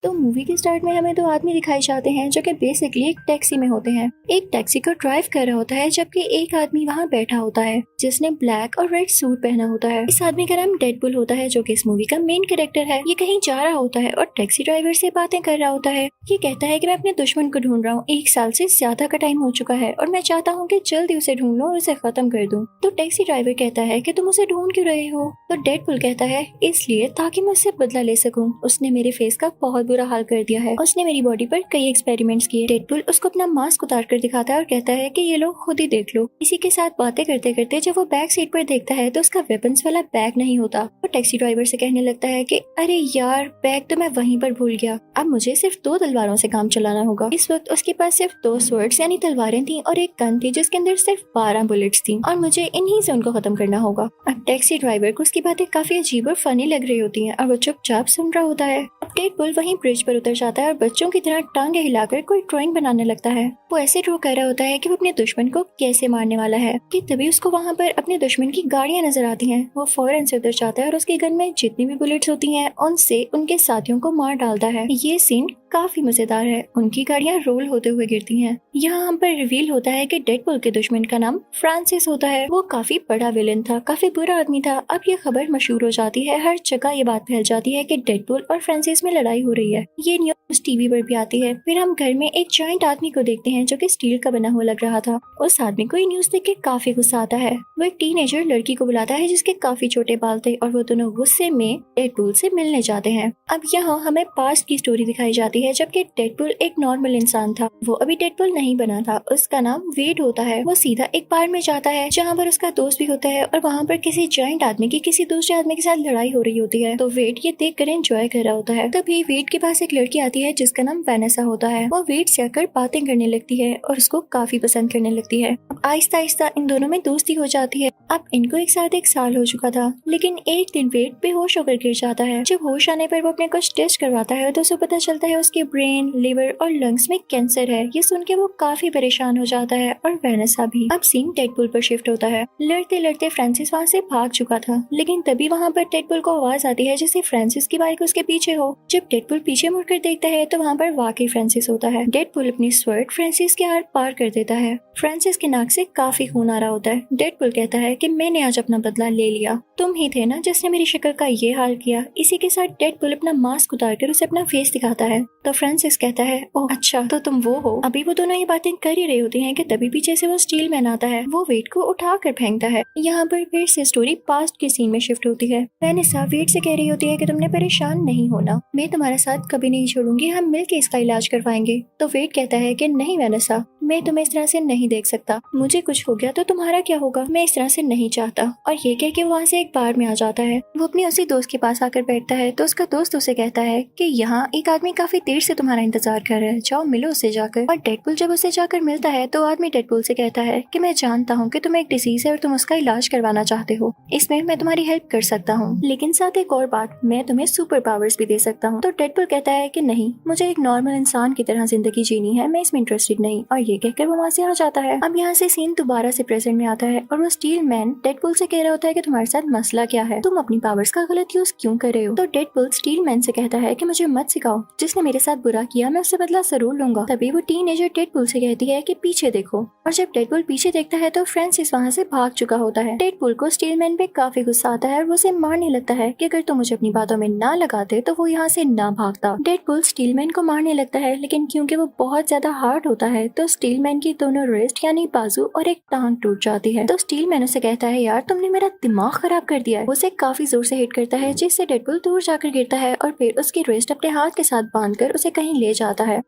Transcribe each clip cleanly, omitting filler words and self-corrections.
तो मूवी के स्टार्ट में हमें दो आदमी दिखाई जाते हैं जो कि बेसिकली एक टैक्सी में होते हैं। एक टैक्सी को ड्राइव कर रहा होता है जबकि एक आदमी वहाँ बैठा होता है जिसने ब्लैक और रेड सूट पहना होता है। इस आदमी का नाम डेडपुल होता है जो कि इस मूवी का मेन कैरेक्टर है। ये कहीं जा रहा होता है और टैक्सी ड्राइवर से बातें कर रहा होता है। ये कहता है कि मैं अपने दुश्मन को ढूंढ रहा हूँ, 1 साल से ज्यादा का टाइम हो चुका है और मैं चाहता हूँ कि जल्दी उसे ढूंढ लूं और उसे खत्म कर दूं। तो टैक्सी ड्राइवर कहता है कि तुम उसे ढूंढ क्यों रहे हो? तो डेडपुल कहता है इसलिए ताकि मैं उससे बदला ले सकूं। उसने मेरे फेस का बहुत बुरा हाल कर दिया है। उसने मेरी बॉडी पर कई एक्सपेरिमेंट्स किए। डेडपुल उसको अपना मास्क उतार कर दिखाता है और कहता है कि ये लो खुद ही देख लो। इसी के साथ बातें करते करते जब वो बैक सीट पर देखता है तो उसका वेपन्स वाला बैग नहीं होता। वो टैक्सी ड्राइवर से कहने लगता है कि अरे यार बैग तो मैं वहीं पर भूल गया, अब मुझे सिर्फ 2 तलवारों से काम चलाना होगा। इस वक्त उसके पास सिर्फ 2 स्वर्ड्स यानी तलवारें थी और एक गन थी जिसके अंदर सिर्फ 12 बुलेट्स थी और मुझे इन्हीं से उनको खत्म करना होगा। अब टैक्सी ड्राइवर को उसकी बातें काफी अजीब और फनी लग रही होती हैं और वो चुपचाप सुन रहा होता है। अब डेडपुल वहीं ब्रिज पर उतर जाता है और बच्चों की तरह टांगे हिलाकर कोई ड्राइंग बनाने लगता है। वो ऐसे ड्रॉ कर रहा होता है कि वो अपने दुश्मन को कैसे मारने वाला है कि तभी उसको वहाँ पर अपने दुश्मन की गाड़ियाँ नजर आती हैं। वो फौरन से उतर जाता है और उसके गन में जितनी भी बुलेट्स होती हैं उनसे उनके साथियों को मार डालता है। ये सीन काफी मजेदार है। उनकी गाड़ियाँ रोल होते हुए गिरती हैं। यहाँ हम पर रिवील होता है कि डेडपुल के दुश्मन का नाम फ्रांसिस होता है। वो काफी बड़ा विलेन था, काफी बुरा आदमी था। अब ये खबर मशहूर हो जाती है, हर जगह ये बात फैल जाती है कि डेडपुल और फ्रांसिस में लड़ाई हो रही है। ये न्यूज टीवी पर भी आती है। फिर हम घर में एक जॉइंट आदमी को देखते हैं जो कि स्टील का बना हुआ लग रहा था। उस आदमी को ये न्यूज देख के काफी गुस्सा आता है। वो एक टीनेजर लड़की को बुलाता है जिसके काफी छोटे बाल थे और वो दोनों गुस्से में डेडपुल से मिलने जाते हैं। अब यहाँ हमें पास्ट की स्टोरी दिखाई जाती है जबकि डेडपुल एक नॉर्मल इंसान था। वो अभी डेडपुल नहीं बना था। उसका नाम वेड होता है। वो सीधा एक बार में जाता है जहाँ पर उसका दोस्त भी होता है और वहाँ पर किसी जॉइंट आदमी की किसी दूसरे आदमी के साथ लड़ाई हो रही होती है। तो वेड ये देख कर एंजॉय कर रहा होता है। तभी वेड के पास एक लड़की आती है जिसका नाम वेनेसा होता है। वो वेड से आकर बातें करने लगती है और उसको काफी पसंद करने लगती है। अब आहिस्ता आहिस्ता इन दोनों में दोस्ती हो जाती है। अब इनको एक साथ 1 साल हो चुका था, लेकिन एक दिन वेड बेहोश होकर गिर जाता है। जब होश आने पर वो अपने कुछ टेस्ट करवाता है तो उसे पता चलता है उसके ब्रेन, लिवर और लंग्स में कैंसर है। ये सुन के वो काफी परेशान हो जाता है और वेनेसा भी। अब सीन डेडपुल पर शिफ्ट होता है। लड़ते लड़ते फ्रांसिस वहाँ से भाग चुका था, लेकिन तभी वहाँ पर डेडपुल को आवाज आती है जैसे फ्रांसिस की बाइक उसके पीछे हो। जब डेडपुल पीछे मुड़कर देखता है तो वहाँ पर वाकई फ्रांसिस होता है। डेडपुल अपनी स्वर्ड फ्रांसिस के हाथ पार कर देता है। फ्रांसिस के नाक से काफी खून आ रहा होता है। डेडपुल कहता है कि मैंने आज अपना बदला ले लिया, तुम ही थे ना जिसने मेरी शक्ल का ये हाल किया। इसी के साथ डेडपुल अपना मास्क उतार कर उसे अपना फेस दिखाता है। तो फ्रांसिस कहता है ओह अच्छा तो तुम वो हो। अभी वो दोनों ये बातें कर ही रही होती हैं कि तभी पीछे से वो स्टील मैन आता है। वो वेड को उठा कर फेंकता है। यहाँ पर फिर से स्टोरी पास्ट के सीन में शिफ्ट होती है। वेनेसा वेड से कह रही होती है कि तुमने परेशान नहीं होना, मैं तुम्हारा साथ कभी नहीं छोड़ूंगी, हम मिलकर इसका इलाज करवाएंगे। तो वेड कहता है कि नहीं वेनेसा, मैं तुम्हें इस तरह से नहीं देख सकता, मुझे कुछ हो गया तो तुम्हारा क्या होगा, मैं इस तरह से नहीं चाहता। और ये कह के वहाँ से एक बार में आ जाता है। वो अपने उसी दोस्त के पास आकर बैठता है तो उसका दोस्त उसे कहता है कि यहाँ एक आदमी काफी देर से तुम्हारा इंतजार कर रहा है, जाओ मिलो उससे जाकर। और डेडपुल जब उसे जाकर मिलता है तो आदमी डेडपुल से कहता है कि मैं जानता हूँ कि तुम्हें एक डिजीज है और तुम उसका इलाज करवाना चाहते हो, इसमें मैं तुम्हारी हेल्प कर सकता हूँ, लेकिन साथ एक और बात, मैं तुम्हें सुपर पावर्स भी दे सकता हूँ। तो डेडपुल कहता है कि नहीं, मुझे एक नॉर्मल इंसान की तरह जिंदगी जीनी है, मैं इसमें इंटरेस्टेड नहीं। और ये कहकर वो वहाँ से आ जाता है। अब यहाँ से सीन दोबारा से प्रेजेंट में आता है और वो स्टील मैन डेडपुल से कह रहा होता है कि तुम्हारे साथ मसला क्या है, तुम अपनी पावर्स का गलत यूज क्यों कर रहे हो। तो डेडपुल स्टील मैन से कहता है कि मुझे मत सिखाओ, जिसने मेरे साथ बुरा किया मैं उससे बदला जरूर लूंगा। तभी वो टीनेजर डेडपुल से कहती है कि पीछे देखो। और जब डेडपुल पीछे देखता है तो फ्रांसिस वहाँ से भाग चुका होता है। डेडपुल को स्टील मैन पे काफी गुस्सा आता है और वो उसे मारने लगता है कि अगर तुम मुझे अपनी बातों में ना लगाते तो वो यहाँ से ना भागता। डेडपुल स्टील मैन को मारने लगता है, लेकिन क्योंकि वो बहुत ज्यादा हार्ड होता है तो स्टील मैन की दोनों रिस्ट यानी बाजू और एक टांग टूट जाती है। तो स्टील मैन उसे कहता है यार तुमने मेरा दिमाग खराब कर दिया है। उसे काफी जोर से हिट करता है जिससे डेडपुल दूर जाकर गिरता है और फिर उसकी रिस्ट अपने हाथ के साथ बांधकर उसे कहीं ले जाता है।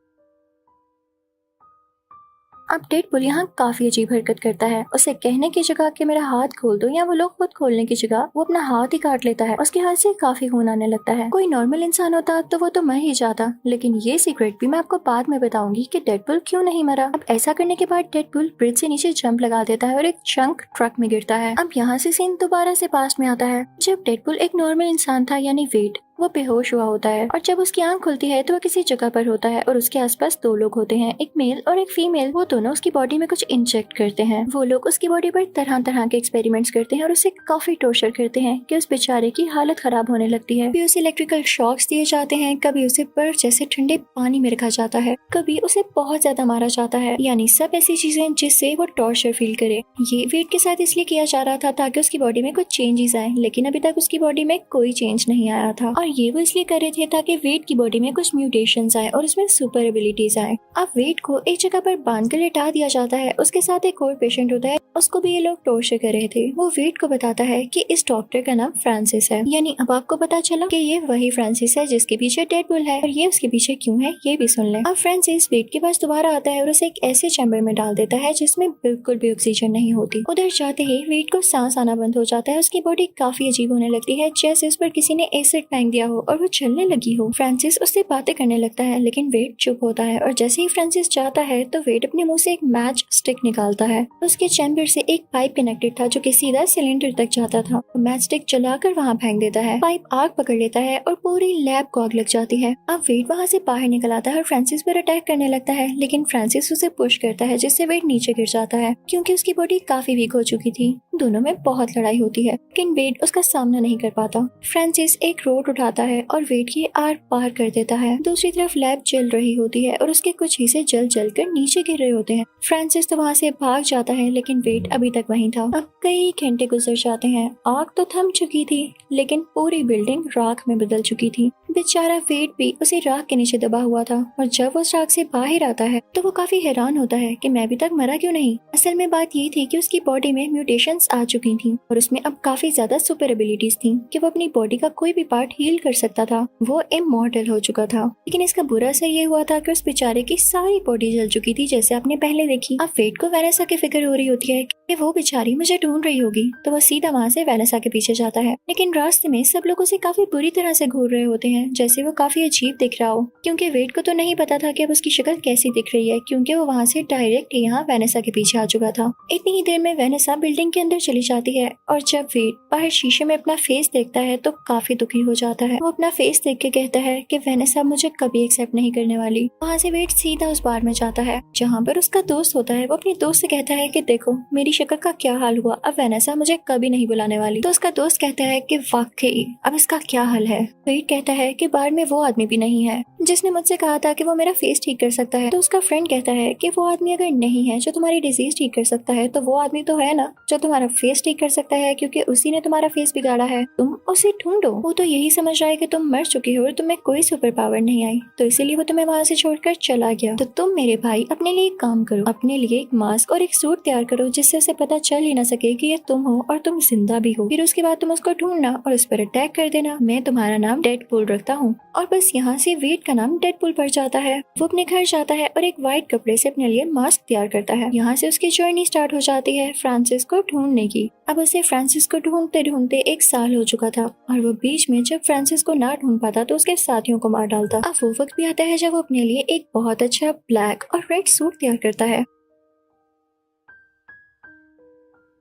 अब डेडपुल यहाँ काफी अजीब हरकत करता है। उसे कहने की जगह कि मेरा हाथ खोल दो या वो लोग खुद खोलने की जगह वो अपना हाथ ही काट लेता है। उसके हाथ से काफी खून आने लगता है। कोई नॉर्मल इंसान होता तो वो तो मर ही जाता, लेकिन ये सीक्रेट भी मैं आपको बाद में बताऊंगी कि डेडपुल क्यों नहीं मरा। अब ऐसा करने के बाद डेडपुल ब्रिज से नीचे जंप लगा देता है और एक चंक ट्रक में गिरता है। अब यहाँ से सीन दोबारा से पास में आता है जब डेडपुल एक नॉर्मल इंसान था यानी वेड। वो बेहोश हुआ होता है और जब उसकी आंख खुलती है तो वो किसी जगह पर होता है और उसके आसपास दो लोग होते हैं, एक मेल और एक फीमेल। वो दोनों उसकी बॉडी में कुछ इंजेक्ट करते हैं। वो लोग उसकी बॉडी पर तरह तरह के एक्सपेरिमेंट्स करते हैं और उसे काफी टॉर्चर करते हैं कि उस बेचारे की हालत खराब होने लगती है। कभी उसे इलेक्ट्रिकल शॉक्स दिए जाते हैं, कभी उसे बर्फ जैसे ठंडे पानी में रखा जाता है, कभी उसे बहुत ज्यादा मारा जाता है, यानी सब ऐसी चीजें जिससे वो टॉर्चर फील करे। ये वेट के साथ इसलिए किया जा रहा था ताकि उसकी बॉडी में कुछ चेंजेस आए, लेकिन अभी तक उसकी बॉडी में कोई चेंज नहीं आया था। और ये वो इसलिए कर रहे थे ताकि वेट की बॉडी में कुछ म्यूटेशंस आए और उसमें सुपर एबिलिटीज आए। अब वेट को एक जगह पर बांध कर लेटा दिया जाता है। उसके साथ एक और पेशेंट होता है, उसको भी ये लोग टॉर्चर कर रहे थे। वो वेट को बताता है कि इस डॉक्टर का नाम फ्रांसिस है। यानी अब आपको पता चला कि ये वही फ्रांसिस है जिसके पीछे डेडपुल है, और ये उसके पीछे क्यों है ये भी सुन लें। अब फ्रांसिस वेट के पास दोबारा आता है और उसे एक ऐसे चैम्बर में डाल देता है जिसमें बिल्कुल भी ऑक्सीजन नहीं होती। उधर जाते ही वेट को सांस आना बंद हो जाता है। उसकी बॉडी काफी अजीब होने लगती है, जैसे उस पर किसी ने एसिड फेंक दिया हो और वो चलने लगी हो। फ्रांसिस उससे बातें करने लगता है, लेकिन वेट चुप होता है। और जैसे ही फ्रांसिस जाता है तो वेट अपने मुंह से एक मैच स्टिक निकालता है। उसके चैम्बर से एक पाइप कनेक्टेड था जो कि सीधा सिलेंडर तक जाता था। मैच स्टिक जलाकर वहाँ फेंक देता है। पाइप आग पकड़ लेता है और पूरी लैब को आग लग जाती है। अब वेट वहाँ से बाहर निकल आता है और फ्रांसिस पर अटैक करने लगता है, लेकिन फ्रांसिस उसे पुश करता है जिससे वेट नीचे गिर जाता है क्योंकि उसकी बॉडी काफी वीक हो चुकी थी। दोनों में बहुत लड़ाई होती है, लेकिन वेट उसका सामना नहीं कर पाता। फ्रांसिस एक रोड उठाता है और वेट की आर पार कर देता है। दूसरी तरफ लैब जल रही होती है और उसके कुछ हिस्से जल कर नीचे गिर रहे होते हैं। फ्रांसिस तो वहाँ से भाग जाता है, लेकिन वेट अभी तक वहीं था। अब कई घंटे गुजर जाते हैं। आग तो थम चुकी थी, लेकिन पूरी बिल्डिंग राख में बदल चुकी थी। बेचारा वेट भी उसी राख के नीचे दबा हुआ था, और जब वो उस राख से बाहर आता है तो वो काफी हैरान होता है कि मैं अभी तक मरा क्यों नहीं। असल में बात ये थी कि उसकी बॉडी में म्यूटेशंस आ चुकी थी और उसमें अब काफी ज्यादा सुपर एबिलिटीज थी कि वो अपनी बॉडी का कोई भी पार्ट हील कर सकता था। वो इमॉर्टल हो चुका था, लेकिन इसका बुरा असर ये हुआ था कि उस बेचारे की सारी बॉडी जल चुकी थी, जैसे आपने पहले देखी। अब वेट को वेनेसा की फिक्र हो रही होती है कि वो बेचारी मुझे ढूंढ रही होगी, तो वो सीधा वहाँ से वेनेसा के पीछे जाता है। लेकिन रास्ते में सब लोग उसे काफी बुरी तरह से घूर रहे होते हैं, जैसे वो काफी अजीब दिख रहा हो, क्योंकि वेट को तो नहीं पता था कि अब उसकी शक्ल कैसी दिख रही है, क्योंकि वो वहाँ से डायरेक्ट यहाँ वेनेसा के पीछे आ चुका था। इतनी ही देर में वेनेसा बिल्डिंग के अंदर चली जाती है, और जब वेट बाहर शीशे में अपना फेस देखता है तो काफी दुखी हो जाता है। वो अपना फेस देख के कहता है कि वेनेसा मुझे कभी एक्सेप्ट नहीं करने वाली। वहाँ से वेट सीधा उस बार में जाता है जहाँ पर उसका दोस्त होता है। वो अपने दोस्त से कहता है कि देखो मेरी शक्ल का क्या हाल हुआ, अब वेनेसा मुझे कभी नहीं बुलाने वाली। तो उसका दोस्त कहता है कि वाकई अब इसका क्या हाल है। वेट कहता है कि बार में वो आदमी भी नहीं है जिसने मुझसे कहा था कि वो मेरा फेस ठीक कर सकता है। तो उसका फ्रेंड कहता है कि वो आदमी अगर नहीं है जो तुम्हारी डिजीज ठीक कर सकता है, तो वो आदमी तो है ना जो तुम्हारा फेस ठीक कर सकता है, क्योंकि उसी ने तुम्हारा फेस बिगाड़ा है। तुम उसे ढूंढो। वो तो यही समझ रहा है कि तुम मर चुकी हो और तुम्हें कोई सुपर पावर नहीं आई, तो इसीलिए वो तुम्हें वहाँ से छोड़कर चला गया। तो तुम मेरे भाई अपने लिए एक काम करो, अपने लिए एक मास्क और एक सूट तैयार करो जिससे उसे पता चल ही ना सके कि ये तुम हो और तुम जिंदा भी हो। फिर उसके बाद तुम उसको ढूंढना और उस पर अटैक कर देना। मैं तुम्हारा नाम डेडपुल रखता हूँ। और बस यहाँ से वेट का नाम डेडपुल पड़ जाता है। वो अपने घर जाता है और एक व्हाइट कपड़े से अपने लिए मास्क तैयार करता है। यहाँ से उसकी जर्नी स्टार्ट हो जाती है फ्रांसिस को ढूंढने की। अब उसे फ्रांसिस को ढूंढते ढूंढते 1 साल हो चुका था, और वो बीच में जब फ्रांसिस को ना ढूंढ पाता तो उसके साथियों को मार डालता। अब वो वक्त भी आता है जब वो अपने लिए एक बहुत अच्छा ब्लैक और रेड सूट तैयार करता है।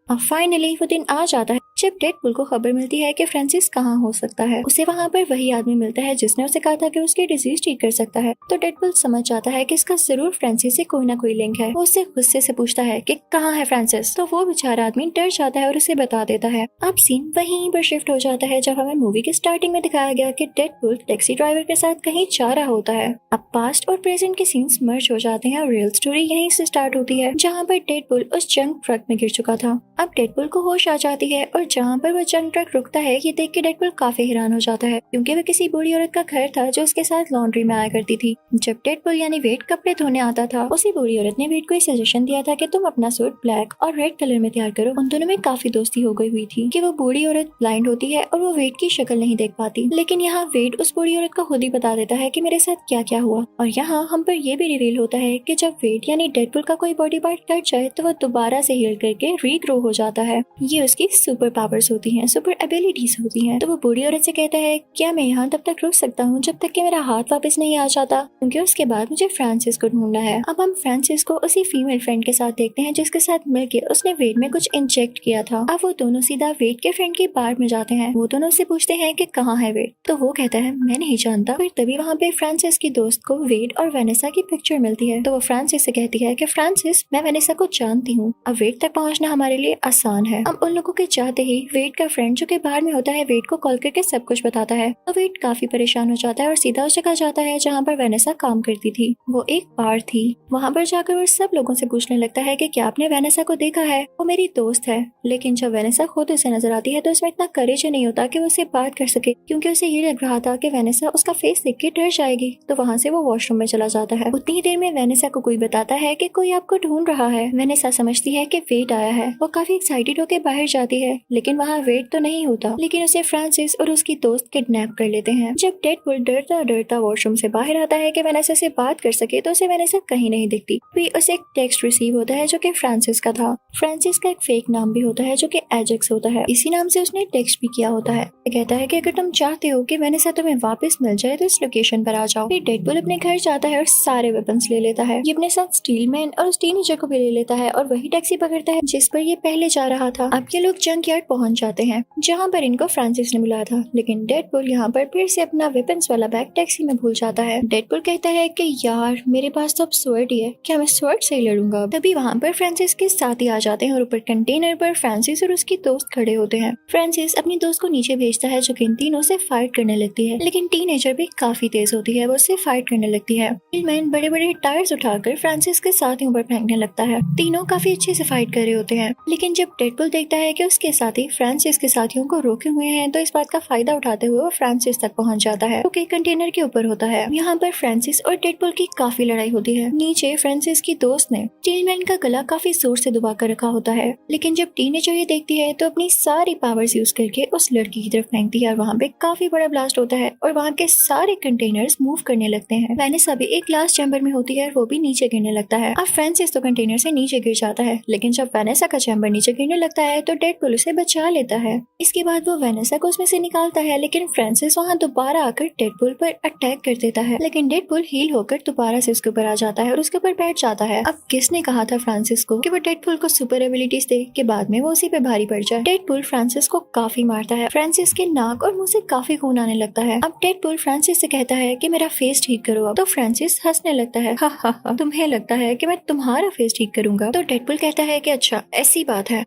और फाइनली वो दिन आ जाता है जब डेडपुल को खबर मिलती है कि फ्रांसिस कहाँ हो सकता है। उसे वहाँ पर वही आदमी मिलता है जिसने उसे कहा था कि उसकी डिजीज ठीक कर सकता है। तो डेडपुल समझ जाता है कि इसका जरूर फ्रांसिस से कोई ना कोई लिंक है। वो उससे गुस्से से पूछता है कि कहाँ है फ्रांसिस। तो वो बेचारा आदमी डर जाता है और उसे बता देता है। अब सीन वहीं पर शिफ्ट हो जाता है जब हमें मूवी के स्टार्टिंग में दिखाया गया कि डेडपुल टैक्सी ड्राइवर के साथ कहीं जा रहा होता है। अब पास्ट और प्रेजेंट के सीन्स मर्ज हो जाते हैं और रियल स्टोरी यहीं से स्टार्ट होती है जहाँ पर डेडपुल उस जंक ट्रक में गिर चुका था। अब डेडपुल को होश आ जाती है, और जहाँ पर वो जंक ट्रक रुकता है ये देख के डेडपुल काफी हैरान हो जाता है, क्योंकि वो किसी बूढ़ी औरत का घर था जो उसके साथ लॉन्ड्री में आया करती थी। जब डेडपुल यानी वेट कपड़े धोने आता था, उसी बूढ़ी औरत ने वेट को सजेशन दिया था कि तुम अपना सूट ब्लैक और रेड कलर में तैयार करो। उन दोनों में काफी दोस्ती हो गई हुई थी कि वो बूढ़ी औरत ब्लाइंड होती है और वो वेट की शक्ल नहीं देख पाती, लेकिन यहाँ वेट उस बूढ़ी औरत को खुद ही बता देता है कि मेरे साथ क्या क्या हुआ। और यहाँ हम पर यह भी रिवील होता है कि जब वेट यानी डेडपुल का कोई बॉडी पार्ट कट जाए तो वो दोबारा से हील करके रीग्रो हो जाता है। ये उसकी सुपर पावर्स होती हैं, सुपर एबिलिटीज होती हैं। तो वो बूढ़ी औरत से कहता है क्या मैं यहाँ तब तक रुक सकता हूँ जब तक कि मेरा हाथ वापस नहीं आ जाता, क्योंकि उसके बाद मुझे फ्रांसिस को ढूंढना है। अब हम फ्रांसिस को उसी फीमेल फ्रेंड के साथ देखते हैं जिसके साथ मिलकर उसने वेड में कुछ इंजेक्ट किया था। अब वो दोनों सीधा वेड के फ्रेंड की बार में जाते हैं। वो दोनों से पूछते हैं कि कहाँ है वेड, तो वो कहता है मैं नहीं जानता। फिर तभी वहाँ पे फ्रांसिस की दोस्त को वेड और वेनेसा की पिक्चर मिलती है। तो वो फ्रांसिस से कहती है कि फ्रांसिस मैं वेनेसा को जानती हूँ, अब वेड तक पहुँचना हमारे लिए आसान है। अब उन लोगों के चाहते ही वेड का फ्रेंड जो कि बाहर में होता है वेड को कॉल करके सब कुछ बताता है। तो वेड काफी परेशान हो जाता है और सीधा उस जगह जाता है जहाँ पर वेनेसा काम करती थी। वो एक बार थी। वहाँ पर जाकर वो सब लोगों से पूछने लगता है कि क्या आपने वेनेसा को देखा है, वो मेरी दोस्त है। लेकिन जब वेनेसा खुद उसे नजर आती है तो उसमें इतना करेज नहीं होता कि वो उससे बात कर सके, क्योंकि उसे ये लग रहा था कि वेनेसा उसका फेस देख के डर जाएगी। तो वहाँ से वो वॉशरूम में चला जाता है। उतनी ही देर में वेनेसा को कोई बताता है कि कोई आपको ढूंढ रहा है। वेनेसा समझती है कि वेड आया है। वो काफी एक्साइटेड होकर बाहर जाती है, लेकिन वहाँ वेड तो नहीं होता, लेकिन उसे फ्रांसिस और उसकी दोस्त किडनैप कर लेते हैं। जब डेडपूल डरता डरता वॉशरूम से बाहर आता है कि वेनेसा से बात कर सके, तो उसे वेनेसा कहीं नहीं दिखती। फिर उसे एक टेक्स्ट रिसीव होता है जो कि फ्रांसिस का था। फ्रांसिस का एक फेक नाम भी होता है जो कि एजेक्स होता है। इसी नाम से उसने टेक्स्ट भी किया होता है। कहता है कि अगर तुम चाहते हो कि वेनेसा तुम्हें वापस मिल जाए तो इस लोकेशन पर आ जाओ। फिर डेडपूल अपने घर जाता है और सारे वेपन्स ले लेता है। ये अपने साथ स्टीलमैन और उस टीनेजर को भी ले लेता है और वही टैक्सी पकड़ता है जिस पर ये पहले जा रहा था। अब ये लोग जंक यार्ड पहुंच जाते हैं जहाँ पर इनको फ्रांसिस ने बुलाया था, लेकिन डेडपूल यहाँ पर फिर से अपना वेपन्स वाला बैग टैक्सी में भूल जाता है। डेडपूल कहता है कि यार मेरे पास तो अब स्वॉर्ड ही है, क्या मैं स्वॉर्ड से ही लड़ूंगा। तभी वहाँ पर फ्रांसिस के साथी आ जाते हैं और ऊपर कंटेनर पर फ्रांसिस और उसकी दोस्त खड़े होते हैं। फ्रांसिस अपनी दोस्त को नीचे भेजता है जो कि इन तीनों से फाइट करने लगती है, लेकिन टीनेजर भी काफी तेज होती है, वो उससे फाइट करने लगती है। मैन बड़े बड़े टायर्स उठाकर फ्रांसिस के साथियों पर फेंकने लगता है। तीनों काफी अच्छे से फाइट कर रहे होते हैं, लेकिन जब डेडपूल देखता है कि उसके साथी फ्रांसिस के साथियों को रोके हुए हैं, तो इस बात का फायदा उठाते हुए वो फ्रांसिस तक पहुंच जाता है, जो कंटेनर के ऊपर होता है। यहाँ पर फ्रांसिस और डेडपूल की काफी लड़ाई होती है। नीचे फ्रांसिस की दोस्त ने स्टीलमैन का गला काफी जोर से दबा कर रखा होता है, लेकिन जब टीनेजर ये देखती है तो अपनी सारी पावर्स यूज करके उस लड़की की तरफ फेंकती है और वहाँ पे काफी बड़ा ब्लास्ट होता है और वहाँ के सारे कंटेनर्स मूव करने लगते हैं। वेनेसा भी एक ग्लास चैम्बर में होती है, वो भी नीचे गिरने लगता है। अब फ्रांसिस तो कंटेनर से नीचे गिर जाता है, लेकिन जब वेनेसा का चैम्बर नीचे गिरने लगता है तो डेडपूल उसे बचा लेता है। इसके बाद वो वेनेसा को उसमें से निकालता है, लेकिन फ्रांसिस वहाँ दोबारा आकर डेडपूल पर अटैक कर देता है, लेकिन डेडपूल हील होकर दोबारा से उसके ऊपर आ जाता है और उसके ऊपर बैठ जाता है। अब किसने कहा था फ्रांसिस को कि वो डेडपूल को सुपर एबिलिटीज दे कि बाद में वो उसी पे भारी पड़ जाए। डेडपूल फ्रांसिस को काफी मारता है। फ्रांसिस के नाक और मुंह से काफी खून आने लगता है। अब डेडपूल फ्रांसिस से कहता है कि मेरा फेस ठीक करो। अब तो फ्रांसिस हंसने लगता है, हा हा हा, तुम्हें लगता है कि मैं तुम्हारा फेस ठीक करूंगा? तो डेडपूल कहता है कि अच्छा ऐसी बात है।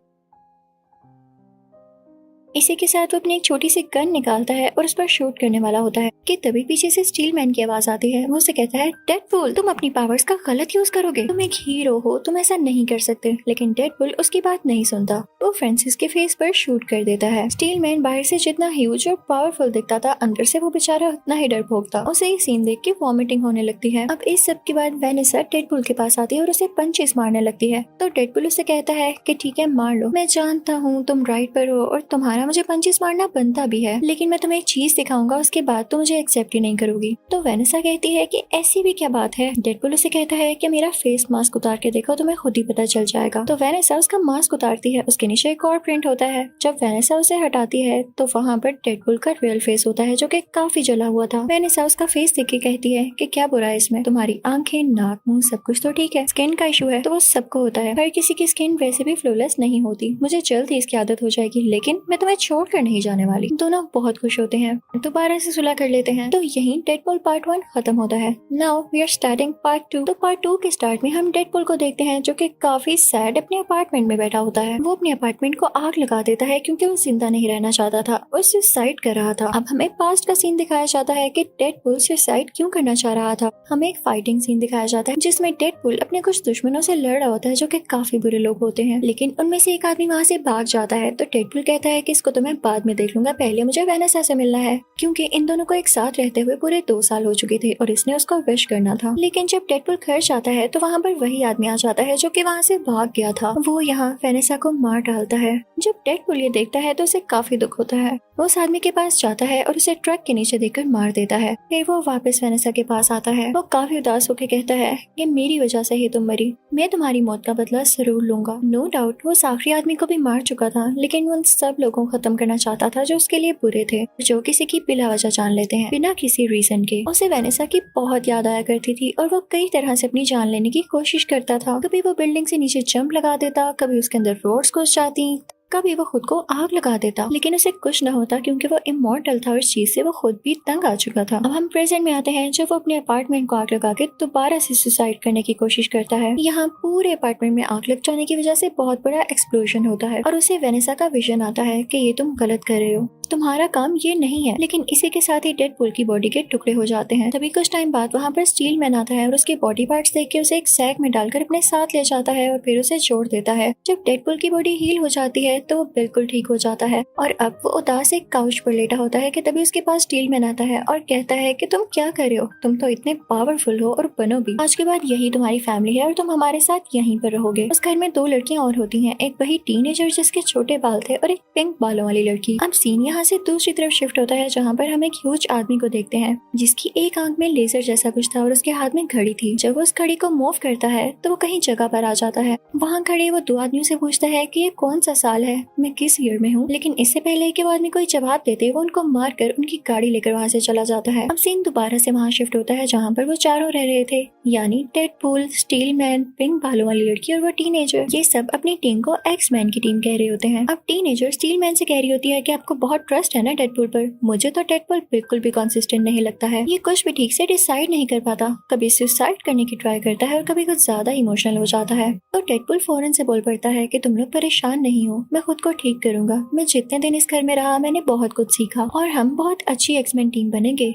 इसी के साथ वो अपनी एक छोटी सी गन निकालता है और उस पर शूट करने वाला होता है कि तभी पीछे से स्टीलमैन की आवाज आती है। वो उसे कहता है डेडपूल तुम अपनी पावर्स का गलत यूज करोगे, तुम एक हीरो हो, तुम ऐसा नहीं कर सकते। लेकिन डेडपूल उसकी बात नहीं सुनता, वो फ्रांसिस के फेस पर शूट कर देता है। स्टीलमैन बाहर से जितना ह्यूज और पावरफुल दिखता था, अंदर से वो बेचारा उतना ही डरपोक था। उसे ये सीन देख के वॉमिटिंग होने लगती है। अब इस सब के बाद वेनेसा डेडपूल के पास आती है और उसे पंचेस मारने लगती है। तो डेडपूल उसे कहता है कि ठीक है मार लो, मैं जानता हूँ तुम राइट पर हो और तुम्हारा मुझे पंचेस मारना बनता भी है, लेकिन मैं तुम्हें एक चीज दिखाऊंगा, उसके बाद तो मुझे एक्सेप्ट ही नहीं करोगी। तो वेनेसा कहती है कि ऐसी भी क्या बात है। डेडपूल उसे कहता है कि मेरा फेस मास्क उतार के देखो, तुम्हें खुद ही पता चल जाएगा। तो वेनेसा उसका मास्क उतारती है, उसके नीचे एक और प्रिंट होता है। जब वेनेसा उसे हटाती है तो वहाँ पर डेडपूल का रियल फेस होता है जो कि काफी जला हुआ था। वेनेसा उसका फेस देख के कहती है कि क्या बुरा है इसमें, तुम्हारी आंखें, नाक, मुंह सब कुछ तो ठीक है, स्किन का इशू है तो वो सबको होता है, हर किसी की स्किन वैसे भी फ्लॉलेस नहीं होती, मुझे जल्द ही इसकी आदत हो जाएगी, लेकिन मैं तुम्हें छोड़कर नहीं जाने वाली। दोनों बहुत खुश होते हैं, दोबारा से सुलह कर लेते हैं। तो यहीं डेडपूल पार्ट 1 खत्म होता है। Now we are starting part 2। तो पार्ट 2 के स्टार्ट में हम डेडपूल को देखते हैं जो कि काफी सैड अपने अपार्टमेंट में बैठा होता है। वो अपने अपार्टमेंट को आग लगा देता है क्योंकि वो जिंदा नहीं रहना चाहता था, वो सुसाइड कर रहा था। अब हमें पास्ट का सीन दिखाया जाता है कि डेडपूल सुसाइड क्यों करना चाह रहा था। हमें एक फाइटिंग सीन दिखाया जाता है जिसमें डेडपूल अपने कुछ दुश्मनों से लड़ रहा होता है जो कि काफी बुरे लोग होते हैं, लेकिन उनमें से एक आदमी वहाँ से भाग जाता है। तो डेडपूल कहता है कि इसको तो मैं बाद में देख लूंगा, पहले मुझे वेनेसा से मिलना है, क्योंकि इन दोनों को एक साथ रहते हुए पूरे 2 साल हो चुके थे और इसने उसको विश करना था। लेकिन जब डेडपूल घर जाता है तो वहाँ पर वही आदमी आ जाता है जो कि वहाँ से भाग गया था। वो यहाँ वेनेसा को मार डालता है। जब डेडपूल ये देखता है तो उसे काफी दुख होता है। वो उस आदमी के पास जाता है और उसे ट्रक के नीचे देकर मार देता है। फिर वो वापस वेनेसा के पास आता है। वो काफी उदास होकर कहता है कि मेरी वजह से ही तुम मरी, मैं तुम्हारी मौत का बदला जरूर लूंगा। नो डाउट वो उस आखिरी आदमी को भी मार चुका था, लेकिन उन सब लोगों लोगों को खत्म करना चाहता था जो उसके लिए बुरे थे, जो किसी की बिला वजह जान लेते हैं बिना किसी रीजन के। उसे वेनेसा की बहुत याद आया करती थी और वो कई तरह से अपनी जान लेने की कोशिश करता था। कभी वो बिल्डिंग से नीचे जंप लगा देता, कभी उसके अंदर रोड्स घुस जाती, कभी वो खुद को आग लगा देता, लेकिन उसे कुछ न होता क्योंकि वो इमॉर्टल था और इस चीज से वो खुद भी तंग आ चुका था। अब हम प्रेजेंट में आते हैं जब वो अपने अपार्टमेंट को आग लगा के दोबारा से सुसाइड करने की कोशिश करता है। यहाँ पूरे अपार्टमेंट में आग लग जाने की वजह से बहुत बड़ा एक्सप्लोजन होता है और उसे वेनेसा का विजन आता है कि ये तुम गलत कर रहे हो, तुम्हारा काम ये नहीं है। लेकिन इसी के साथ ही डेडपूल की बॉडी के टुकड़े हो जाते हैं। तभी कुछ टाइम बाद वहाँ पर स्टील मैन आता है और उसके बॉडी पार्ट्स देख के उसे एक सैक में डालकर अपने साथ ले जाता है और फिर उसे जोड़ देता है। जब डेडपूल की बॉडी हील हो जाती है तो वो बिल्कुल ठीक हो जाता है और अब वो उदास एक काउच पर लेटा होता है कि तभी उसके पास स्टील मैन आता है और कहता है कि तुम क्या कर रहे हो, तुम तो इतने पावरफुल हो और बनो भी। आज के बाद यही तुम्हारी फैमिली है और तुम हमारे साथ यहीं पर रहोगे। उस घर में 2 लड़कियां और होती हैं, एक वही टीनेजर जिसके छोटे बाल थे और एक पिंक बालों वाली लड़की। अब सीन यहाँ से दूसरी तरफ शिफ्ट होता है जहाँ पर हम एक ह्यूज आदमी को देखते हैं जिसकी एक आंख में लेजर जैसा कुछ था और उसके हाथ में घड़ी थी। जब वो उस घड़ी को मूव करता है तो वो कहीं जगह पर आ जाता है। वहाँ खड़े वो 2 आदमियों से पूछता है कि ये कौन सा साल है, मैं किस ईयर में हूँ। लेकिन इससे पहले कि वो आदमी कोई जवाब देते वो उनको मार कर उनकी गाड़ी लेकर वहाँ से चला जाता है। अब सीन दोबारा से वहाँ शिफ्ट होता है जहाँ पर वो चारों रह रहे थे, यानी डेडपूल, स्टील मैन, पिंक बालों वाली लड़की और वो टीनेजर। ये सब अपनी टीम को एक्स मैन की टीम कह रहे होते हैं। अब टीनेजर स्टील मैन से कह रही होती है कि आपको बहुत ट्रस्ट है ना डेडपूल पर, मुझे तो डेडपूल बिल्कुल भी कंसिस्टेंट नहीं लगता है, ये कुछ भी ठीक से डिसाइड नहीं कर पाता, कभी सुसाइड करने की ट्राई करता है और कभी कुछ ज्यादा इमोशनल हो जाता है। तो डेडपूल फौरन से बोल पड़ता है कि तुम लोग परेशान नहीं हो, मैं खुद को ठीक करूंगा, मैं जितने दिन इस घर में रहा मैंने बहुत कुछ सीखा और हम बहुत अच्छी एक्समैन टीम बनेंगे।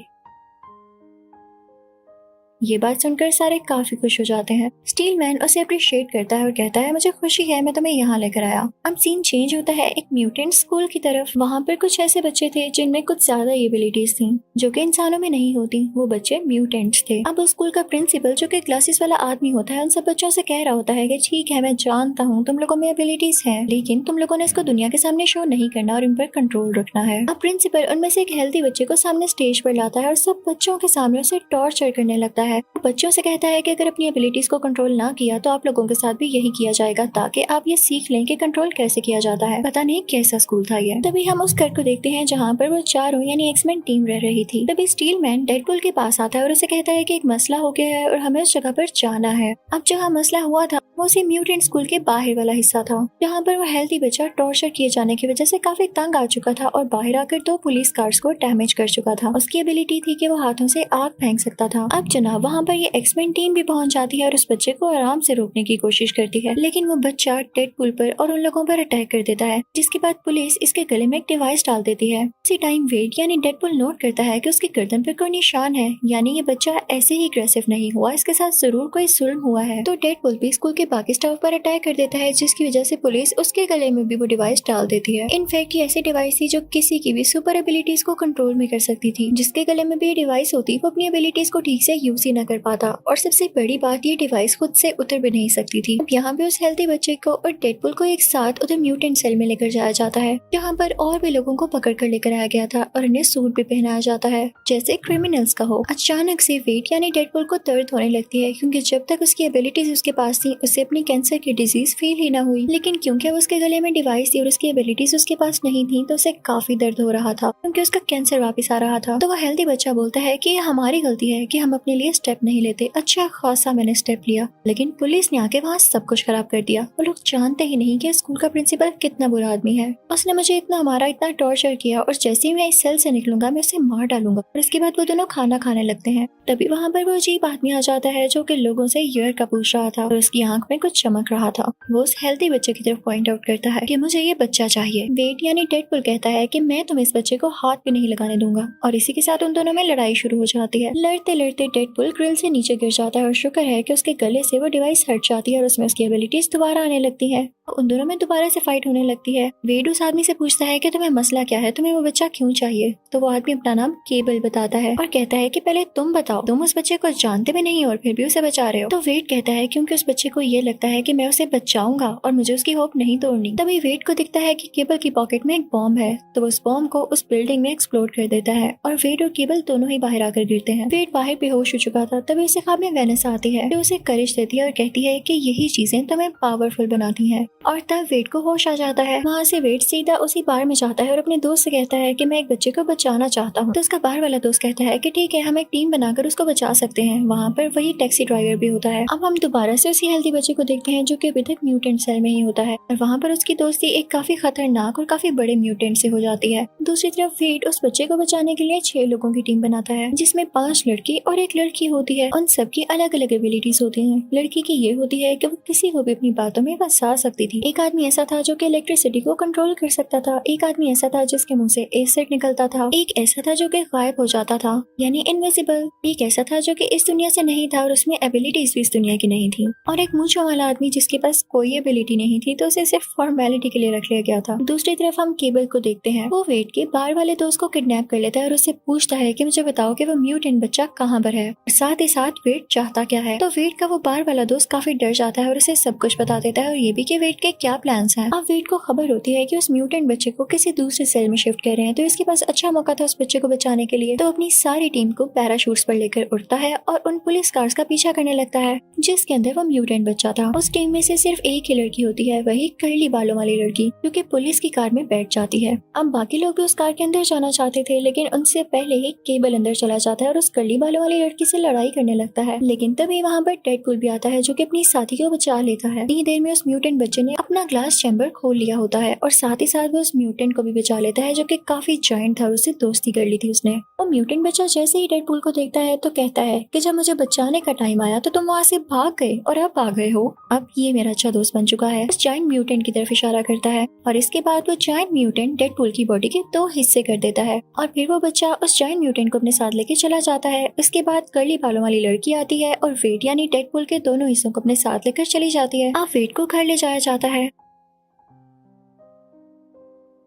ये बात सुनकर सारे काफी खुश हो जाते हैं। स्टील मैन उसे अप्रिशिएट करता है और कहता है मुझे खुशी है मैं तुम्हें यहाँ लेकर आया। अब सीन चेंज होता है एक म्यूटेंट स्कूल की तरफ। वहाँ पर कुछ ऐसे बच्चे थे जिनमें कुछ ज्यादा एबिलिटीज थी जो कि इंसानों में नहीं होती, वो बच्चे म्यूटेंट्स थे। अब उस स्कूल का प्रिंसिपल जो कि ग्लासेस वाला आदमी होता है उन सब बच्चों से कह रहा होता है कि ठीक है मैं जानता हूँ तुम लोगों में एबिलिटीज है, लेकिन तुम लोगों ने इसको दुनिया के सामने शो नहीं करना और इन पर कंट्रोल रखना है। अब प्रिंसिपल उनमें से एक हेल्दी बच्चे को सामने स्टेज पर लाता है और सब बच्चों के सामने उसे टॉर्चर करने लगता है। बच्चों से कहता है कि अगर अपनी एबिलिटीज को कंट्रोल ना किया तो आप लोगों के साथ भी यही किया जाएगा ताकि आप ये सीख लें कि कंट्रोल कैसे किया जाता है। पता नहीं कैसा स्कूल था ये। तभी हम उस घर को देखते हैं जहाँ पर वो चारों यानी एक्समैन टीम रह रही थी। तभी स्टील मैन डेडपूल के पास आता है और उसे कहता है कि एक मसला हो गया है और हमें उस जगह पर जाना है। अब जहाँ मसला हुआ था वो उसी म्यूटेंट स्कूल के बाहर वाला हिस्सा था जहाँ पर वो हेल्दी बच्चा टॉर्चर किए जाने की वजह से काफी तंग आ चुका था और बाहर आकर 2 पुलिस कार्स को डैमेज कर चुका था। उसकी एबिलिटी थी कि वो हाथों से आग फेंक सकता था। अब जनाब वहाँ पर ये एक्समैन टीम भी पहुंच जाती है और उस बच्चे को आराम से रोकने की कोशिश करती है, लेकिन वो बच्चा डेडपूल पर और उन लोगों पर अटैक कर देता है, जिसके बाद पुलिस इसके गले में एक डिवाइस डाल देती है। उसी टाइम वेड यानी डेडपूल नोट करता है कि उसकी गर्दन पर कोई निशान है, यानी ये बच्चा ऐसे ही अग्रेसिव नहीं हुआ, इसके साथ जरूर कोई जुल्म हुआ है। तो डेडपूल भी स्कूल के बाकी स्टाफ पर अटैक कर देता है, जिसकी वजह से पुलिस उसके गले में भी वो डिवाइस डाल देती है। इनफैक्ट ये ऐसी डिवाइस थी जो किसी की भी सुपर एबिलिटीज को कंट्रोल में कर सकती थी। जिसके गले में भी ये डिवाइस होती वो अपनी एबिलिटीज को ठीक से यूज ही न कर पाता और सबसे बड़ी बात ये डिवाइस खुद से उतर भी नहीं सकती थी। अब यहाँ पे उस हेल्दी बच्चे को और डेडपूल को एक साथ उधर म्यूटेंट सेल में लेकर जाया जाता है जहाँ पर और भी लोगों को पकड़ कर लेकर आया गया था और उन्हें सूट भी पहनाया जाता है जैसे क्रिमिनल्स का हो। अचानक से वेट यानी डेडपूल को दर्द होने लगती है क्योंकि जब तक उसकी एबिलिटीज उसके पास थी उसे अपनी कैंसर की डिजीज फील ही न हुई, लेकिन क्योंकि उसके गले में डिवाइस थी और उसकी एबिलिटीज उसके पास नहीं थी तो उसे काफी दर्द हो रहा था क्योंकि उसका कैंसर वापस आ रहा था। तो वह हेल्दी बच्चा बोलता है कि हमारी गलती है कि हम अपने लिए स्टेप नहीं लेते, अच्छा खासा मैंने स्टेप लिया लेकिन पुलिस ने आके वहाँ सब कुछ खराब कर दिया। वो लोग जानते ही नहीं कि स्कूल का प्रिंसिपल कितना बुरा आदमी है। उसने मुझे इतना मारा, इतना टॉर्चर किया और जैसे ही मैं इस सेल से निकलूंगा मैं उसे मार डालूंगा। और इसके बाद वो दोनों खाना खाने लगते हैं। तभी वहाँ पर वो अजीब आदमी आ जाता है जो कि लोगों से ईयर का पूछ रहा था और उसकी आंख में कुछ चमक रहा था। वो उस हेल्दी बच्चे की तरफ पॉइंट आउट करता है कि मुझे ये बच्चा चाहिए। वेट यानी डेडपूल कहता है कि मैं तुम्हें इस बच्चे को हाथ भी नहीं लगाने दूंगा और इसी के साथ उन दोनों में लड़ाई शुरू हो जाती है। लड़ते लड़ते डेडपूल ग्रिल से नीचे गिर जाता है और शुक्र है कि उसके गले से वो डिवाइस हट जाती है और उसमें उसकी एबिलिटीज दोबारा आने लगती है। उन दोनों में दोबारा से फाइट होने लगती है। वेड उस आदमी से पूछता है कि तुम्हें मसला क्या है, तुम्हें वो बच्चा क्यों चाहिए। तो वो आदमी अपना नाम केबल बताता है और कहता है कि पहले तुम बताओ, तुम उस बच्चे को जानते भी नहीं और फिर भी उसे बचा रहे हो। तो वेड कहता है क्योंकि उस बच्चे को ये लगता है कि मैं उसे बचाऊंगा और मुझे उसकी होप नहीं तोड़नी। तभी वेड को दिखता है कि केबल की पॉकेट में एक बॉम्ब है, तो वो उस बॉम्ब को उस बिल्डिंग में एक्सप्लोड कर देता है और वेड और केबल दोनों ही बाहर आकर गिरते हैं। वेड बाहर बेहोश हो चुका था। तभी उसे ख्वाब में वेनेसा आती है जो उसे करेज देती है और कहती है कि यही चीजें तुम्हें पावरफुल बनाती हैं। और तब वेड को होश आ जाता है। वहाँ से वेड सीधा उसी बार में जाता है और अपने दोस्त से कहता है कि मैं एक बच्चे को बचाना चाहता हूँ। तो उसका बार वाला दोस्त कहता है कि ठीक है, हम एक टीम बनाकर उसको बचा सकते हैं। वहाँ पर वही टैक्सी ड्राइवर भी होता है। अब हम दोबारा से उसी हेल्दी बच्चे को देखते हैं जो कि अभी तक म्यूटेंट सेल में ही होता है और वहाँ पर उसकी दोस्ती एक काफी खतरनाक और काफी बड़े म्यूटेंट से हो जाती है। दूसरी तरफ वेड उस बच्चे को बचाने के लिए 6 लोगों की टीम बनाता है जिसमें 5 लड़की और एक लड़की होती है। उन सबकी अलग अलग एबिलिटीज होती हैं। लड़की की ये होती है कि वो किसी को भी अपनी बातों में फंसा सकती थी। एक आदमी ऐसा था जो कि इलेक्ट्रिसिटी को कंट्रोल कर सकता था। एक आदमी ऐसा था जिसके मुंह से एसिड निकलता था। एक ऐसा था जो कि गायब हो जाता था यानी इनविजिबल। एक ऐसा था जो कि इस दुनिया से नहीं था और उसमें एबिलिटीज भी इस दुनिया की नहीं थी। और एक मूंछों वाला आदमी जिसके पास कोई एबिलिटी नहीं थी तो उसे सिर्फ फॉर्मेलिटी के लिए रख लिया गया था। दूसरी तरफ हम केबल को देखते हैं। वो वेड के बार वाले दोस्त को किडनैप कर लेता है और उससे पूछता है कि मुझे बताओ कि वो म्यूटेंट बच्चा कहाँ पर है, साथ ही साथ वेड चाहता क्या है। तो वेड का वो बार वाला दोस्त काफी डर जाता है और उसे सब कुछ बता देता है और ये भी कि वेड के क्या प्लान्स हैं। अब वेड को खबर होती है कि उस म्यूटेंट बच्चे को किसी दूसरे सेल में शिफ्ट कर रहे हैं तो इसके पास अच्छा मौका था उस बच्चे को बचाने के लिए। तो अपनी सारी टीम को पैराशूट्स पर लेकर उड़ता है और उन पुलिस कार्स का पीछा करने लगता है जिसके अंदर वो म्यूटेंट बच्चा था। उस टीम में से सिर्फ एक ही लड़की होती है, वही कर्ली बालों वाली लड़की जो कि पुलिस की कार में बैठ जाती है। अब बाकी लोग भी उस कार के अंदर जाना चाहते थे लेकिन उनसे पहले ही केबल अंदर चला जाता है और उस कर्ली बालों वाली लड़की से लड़ाई करने लगता है। लेकिन तभी वहाँ पर डेडपूल भी आता है जो कि अपनी साथी को बचा लेता है। इतनी देर में उस म्यूटेंट बच्चे ने अपना ग्लास चैम्बर खोल लिया होता है और साथ ही साथ वो उस म्यूटेंट को भी बचा लेता है जो कि काफी जायंट था और उससे दोस्ती कर ली थी उसने। वो म्यूटेंट बच्चा जैसे ही डेडपूल को देखता है तो कहता है कि जब मुझे बचाने का टाइम आया तो तुम वहाँ से भाग गए और अब आ गए हो। अब ये मेरा अच्छा दोस्त बन चुका है। उस जायंट म्यूटेंट की तरफ इशारा करता है और इसके बाद वो जायंट म्यूटेंट डेडपूल की बॉडी के 2 हिस्से कर देता है और फिर वो बच्चा उस जायंट म्यूटेंट को अपने साथ लेके चला जाता है। उसके बाद कर्ली बालों वाली लड़की आती है और वेड यानी डेडपूल के दोनों हिस्सों को अपने साथ लेकर चली जाती है। अब वेड को घर ले जाया जाता है।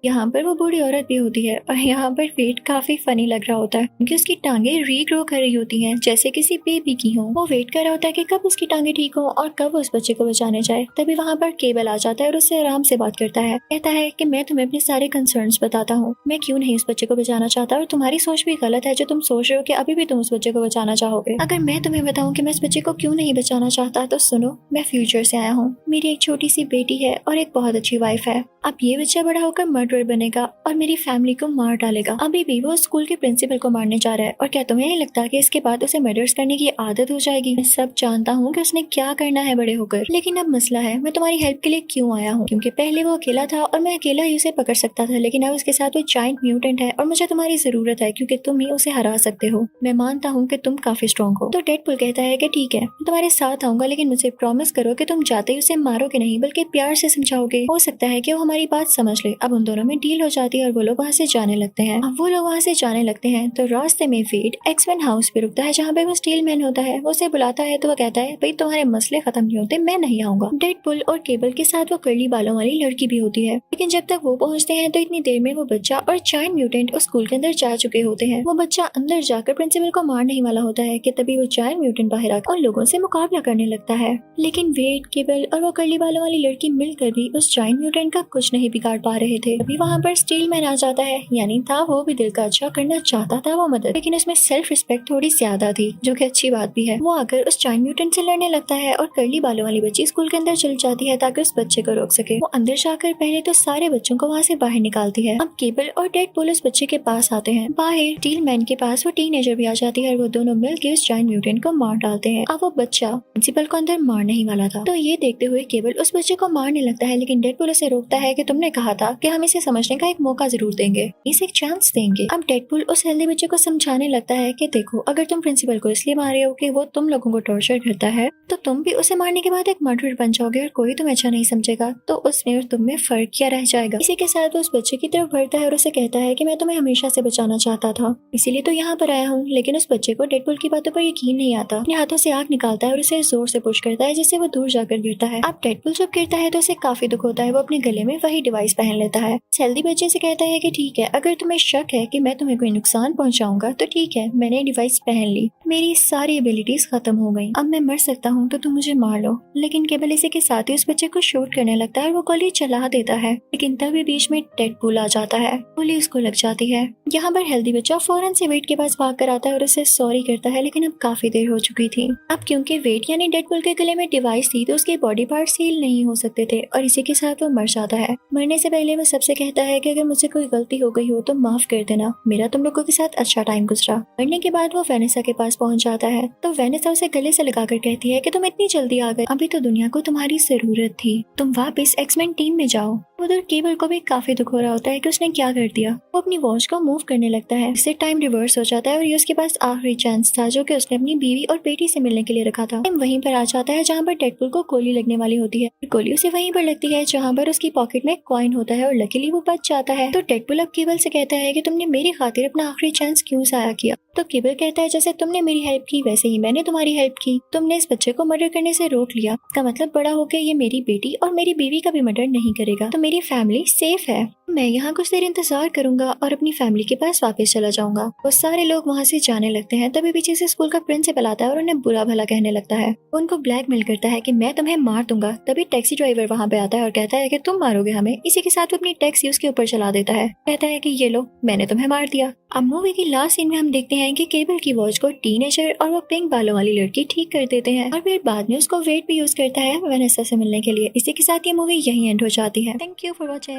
यहाँ पर वो बूढ़ी औरत भी होती है और यहाँ पर वेड काफी फनी लग रहा होता है क्योंकि उसकी टांगे रीग्रो कर रही होती हैं जैसे किसी बेबी की हो। वो वेट कर रहा होता है कि कब उसकी टांगे ठीक हो और कब वो उस बच्चे को बचाने जाए। तभी वहाँ पर केबल आ जाता है और उससे आराम से बात करता है। कहता है कि मैं तुम्हें अपने सारे कंसर्न्स बताता हूँ, मैं क्यों नहीं उस बच्चे को बचाना चाहता और तुम्हारी सोच भी गलत है जो तुम सोच रहे हो कि अभी भी तुम उस बच्चे को बचाना चाहोगे। अगर मैं तुम्हें बताऊँ कि मैं इस बच्चे को क्यों नहीं बचाना चाहता तो सुनो, मैं फ्यूचर से आया हूँ। मेरी एक छोटी सी बेटी है और एक बहुत अच्छी वाइफ है। अब ये बच्चा बड़ा होकर मर्डरर बनेगा और मेरी फैमिली को मार डालेगा। अभी भी वो स्कूल के प्रिंसिपल को मारने जा रहा है और क्या तुम्हें नहीं लगता कि इसके बाद उसे मर्डर्स करने की आदत हो जाएगी? मैं सब जानता हूँ कि उसने क्या करना है बड़े होकर, लेकिन अब मसला है मैं तुम्हारी हेल्प के लिए क्यों आया हूँ। क्योंकि पहले वो अकेला था और मैं अकेला ही उसे पकड़ सकता था, लेकिन अब उसके साथ वो जायंट म्यूटेंट है और मुझे तुम्हारी जरूरत है क्योंकि तुम ही उसे हरा सकते हो। मैं मानता हूँ कि तुम काफी स्ट्रॉन्ग हो। तो डेडपूल कहता है कि ठीक है, मैं तुम्हारे साथ आऊंगा, लेकिन मुझे प्रॉमिस करो कि तुम जाते ही उसे मारोगे नहीं बल्कि प्यार से समझाओगे। हो सकता है कि वो हमारी बात समझ ले। अब उन दोनों में डील हो जाती है और वो लोग वहाँ से जाने लगते हैं। अब वो लोग वहाँ से जाने लगते हैं तो रास्ते में वेड एक्समैन हाउस पे रुकता है जहाँ पे वो स्टील मैन होता है। वो उसे बुलाता है तो वो कहता है भाई तुम्हारे मसले खत्म नहीं होते, मैं नहीं आऊंगा। डेडपूल और केबल के साथ वो कर्ली बालों वाली लड़की भी होती है, लेकिन जब तक वो पहुँचते हैं तो इतनी देर में वो बच्चा और जायंट म्यूटेंट उस स्कूल के अंदर जा चुके होते हैं। वो बच्चा अंदर जाकर प्रिंसिपल को मारने ही वाला होता है कि तभी वो जायंट म्यूटेंट बाहर आकर उन लोगों से मुकाबला करने लगता है। लेकिन वेड, केबल और वो कर्ली बालों वाली लड़की मिलकर भी उस जायंट म्यूटेंट का कुछ नहीं बिगाड़ पा रहे थे। अभी वहाँ पर स्टील मैन आ जाता है, यानी था वो भी दिल का अच्छा करना चाहता था वो मदद, लेकिन उसमें सेल्फ रिस्पेक्ट थोड़ी ज्यादा थी जो कि अच्छी बात भी है। वो आकर उस जायंट म्यूटेंट से लड़ने लगता है और कर्ली बालों वाली बच्ची स्कूल के अंदर चली जाती है ताकि उस बच्चे को रोक सके। वो अंदर जाकर पहले तो सारे बच्चों को वहाँ से बाहर निकालती है। अब केबल और डेडपूल उस बच्चे के पास आते हैं। बाहर स्टील मैन के पास वो टीनेजर भी आ जाती है और वो दोनों मिलकर उस जायंट म्यूटेंट को मार डालते हैं। अब वो बच्चा प्रिंसिपल को अंदर मारने ही वाला था, तो ये देखते हुए केबल उस बच्चे को मारने लगता है, लेकिन डेडपूल उसे रोकता है कि तुमने कहा था कि हम इसे समझने का एक मौका जरूर देंगे, इसे एक चांस देंगे। अब डेडपूल उस हेल्दी बच्चे को समझाने लगता है कि देखो, अगर तुम प्रिंसिपल को इसलिए मार रहे हो कि वो तुम लोगों को टॉर्चर करता है, तो तुम भी उसे मारने के बाद एक मर्डरर बन जाओगे और कोई तुम्हें अच्छा नहीं समझेगा, तो उसमें और तुम में फर्क क्या रह जाएगा। इसी के साथ वो उस बच्चे की तरफ बढ़ता है और उसे कहता है कि मैं तुम्हें हमेशा से बचाना चाहता था, इसीलिए तो यहाँ पर आया हूँ। लेकिन उस बच्चे को डेडपूल की बातों पर यकीन नहीं आता। अपने हाथों से आग निकालता है और उसे जोर से पुश करता है जिससे वो दूर जाकर गिरता है। अब डेडपूल जब गिरता है तो उसे काफी दुख होता है। वो अपने गले में वही डिवाइस पहन लेता है। हेल्दी बच्चे से कहता है कि ठीक है, अगर तुम्हें शक है कि मैं तुम्हें कोई नुकसान पहुंचाऊंगा तो ठीक है, मैंने डिवाइस पहन ली, मेरी सारी एबिलिटीज खत्म हो गई, अब मैं मर सकता हूँ तो तुम मुझे मार लो। लेकिन केबल इसी के साथ ही उस बच्चे को शूट करने लगता है और वो गोली चला देता है, लेकिन तभी बीच में डेडपूल आ जाता है, गोली उसको लग जाती है। यहाँ पर हेल्दी बच्चा फौरन से वेट के पास भाग कर आता है और उसे सॉरी करता है, लेकिन अब काफी देर हो चुकी थी। अब क्योंकि वेट यानी डेडपूल के गले में डिवाइस थी तो उसके बॉडी पार्ट हील नहीं हो सकते थे और इसी के साथ वो मर जाता है। मरने से पहले वो सबसे कहता है कि अगर मुझसे कोई गलती हो गई हो तो माफ कर देना, मेरा तुम लोगों के साथ अच्छा टाइम गुजरा। मरने के बाद वो वेनेसा के पास पहुंच जाता है तो वेनेसा उसे गले से लगाकर कहती है कि तुम इतनी जल्दी आ गए, अभी तो दुनिया को तुम्हारी जरूरत थी, तुम वापस एक्समैन टीम में जाओ। उधर केबल को भी काफी दुख हो रहा होता है कि उसने क्या कर दिया। वो अपनी वॉच को मूव करने लगता है, इससे टाइम रिवर्स हो जाता है और ये उसके पास आखिरी चांस था जो कि उसने अपनी बीवी और बेटी से मिलने के लिए रखा था। टाइम वहीं पर आ जाता है जहाँ पर डेडपूल को गोली लगने वाली होती है। गोली उसे वहीं पर लगती है जहाँ पर उसकी पॉकेट में कॉइन होता है और लकीली वो बच जाता है। तो डेडपूल अब केबल से कहता है कि तुमने मेरी खातिर अपना आखिरी चांस क्यों जाया किया। तो केबल कहता है जैसे तुमने मेरी हेल्प की वैसे ही मैंने तुम्हारी हेल्प की, तुमने इस बच्चे को मर्डर करने से रोक लिया, इसका मतलब बड़ा होकर ये मेरी बेटी और मेरी बीवी का भी मर्डर नहीं करेगा, तो मेरी फैमिली सेफ है। मैं यहाँ कुछ देर इंतजार करूंगा और अपनी फैमिली के पास वापस चला जाऊंगा। वो सारे लोग वहाँ से जाने लगते हैं, तभी पीछे से स्कूल का प्रिंसिपल आता है और उन्हें बुरा भला कहने लगता है। वो उनको ब्लैकमेल करता है कि मैं तुम्हें मार दूंगा। तभी टैक्सी ड्राइवर वहाँ पे आता है और कहता है कि तुम मारोगे हमें। इसी के साथ वो अपनी टैक्सी उसके ऊपर चला देता है, कहता है कि ये लो मैंने तुम्हें मार दिया। अब मूवी की लास्ट सीन में हम देखते हैं कि केबल की वॉच को टीनेजर और वो पिंक बालों वाली लड़की ठीक कर देते हैं और फिर बाद में उसको वेट भी यूज करता है वेनेसा से मिलने के लिए। इसी के साथ ये मूवी यही एंड हो जाती है। Thank you for watching.